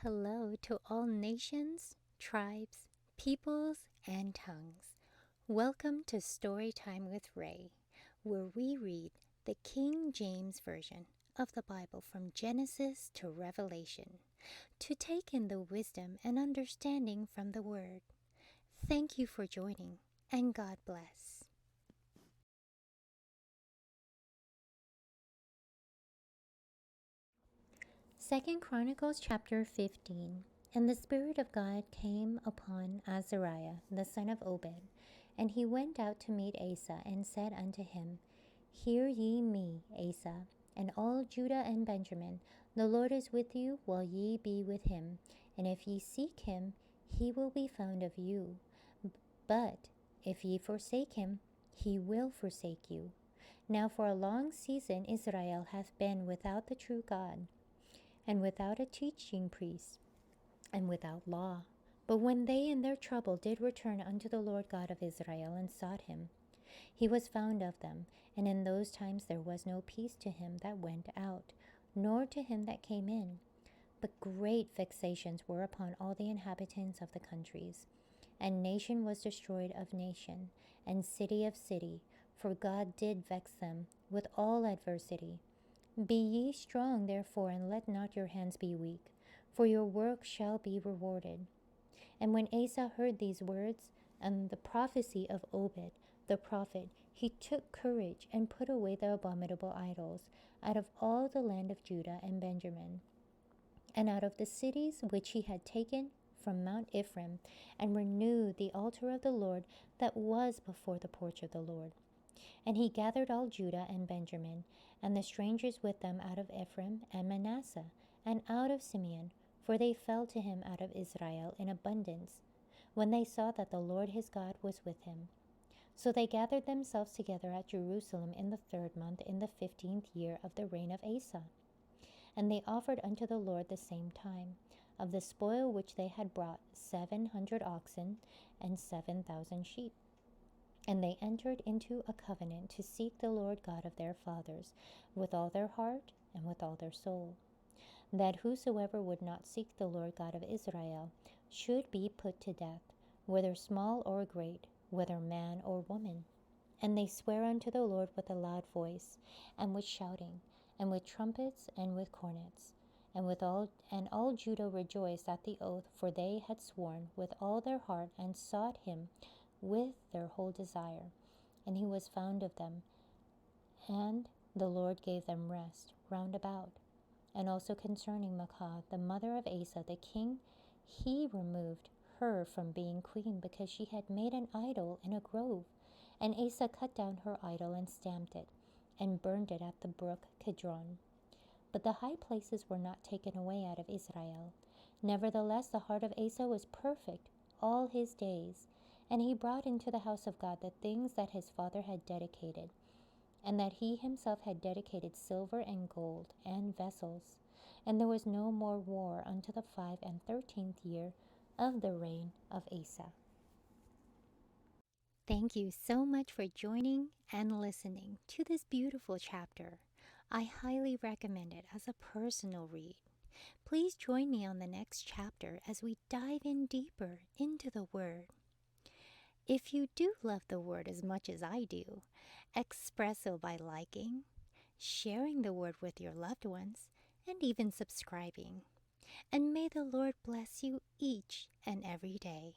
Hello to all nations, tribes, peoples, and tongues. Welcome to Storytime with Ray, where we read the King James Version of the Bible from Genesis to Revelation, to take in the wisdom and understanding from the Word. Thank you for joining, and God bless. 2 Chronicles chapter 15. And the Spirit of God came upon Azariah, the son of Oded, and he went out to meet Asa, and said unto him, Hear ye me, Asa, and all Judah and Benjamin, the Lord is with you while ye be with him, and if ye seek him, he will be found of you. But if ye forsake him, he will forsake you. Now for a long season Israel hath been without the true God, and without a teaching priest, and without law. But when they in their trouble did return unto the Lord God of Israel, and sought him, he was found of them. And in those times there was no peace to him that went out, nor to him that came in. But great vexations were upon all the inhabitants of the countries. And nation was destroyed of nation, and city of city, for God did vex them with all adversity. Be ye strong therefore, and let not your hands be weak, for your work shall be rewarded. And when Asa heard these words, and the prophecy of Oded the prophet, he took courage, and put away the abominable idols out of all the land of Judah and Benjamin, and out of the cities which he had taken from Mount Ephraim, and renewed the altar of the Lord that was before the porch of the Lord. And he gathered all Judah and Benjamin, and the strangers with them out of Ephraim and Manasseh, and out of Simeon, for they fell to him out of Israel in abundance, when they saw that the Lord his God was with him. So they gathered themselves together at Jerusalem in the 3rd month, in the 15th year of the reign of Asa. And they offered unto the Lord the same time, of the spoil which they had brought, 700 oxen and 7,000 sheep. And they entered into a covenant to seek the Lord God of their fathers with all their heart and with all their soul, that whosoever would not seek the Lord God of Israel should be put to death, whether small or great, whether man or woman. And they swear unto the Lord with a loud voice, and with shouting, and with trumpets, and with cornets. And all Judah rejoiced at the oath, for they had sworn with all their heart, and sought him with their whole desire. And he was found of them, and the Lord gave them rest round about. And also concerning Maachah, the mother of Asa the king, he removed her from being queen, because she had made an idol in a grove. And Asa cut down her idol, and stamped it, and burned it at the brook Kidron. But the high places were not taken away out of Israel. Nevertheless the heart of Asa was perfect all his days, and he brought into the house of God the things that his father had dedicated, and that he himself had dedicated silver and gold and vessels. And there was no more war unto the 513th year of the reign of Asa. Thank you so much for joining and listening to this beautiful chapter. I highly recommend it as a personal read. Please join me on the next chapter as we dive in deeper into the Word. If you do love the Word as much as I do, express so by liking, sharing the Word with your loved ones, and even subscribing. And may the Lord bless you each and every day.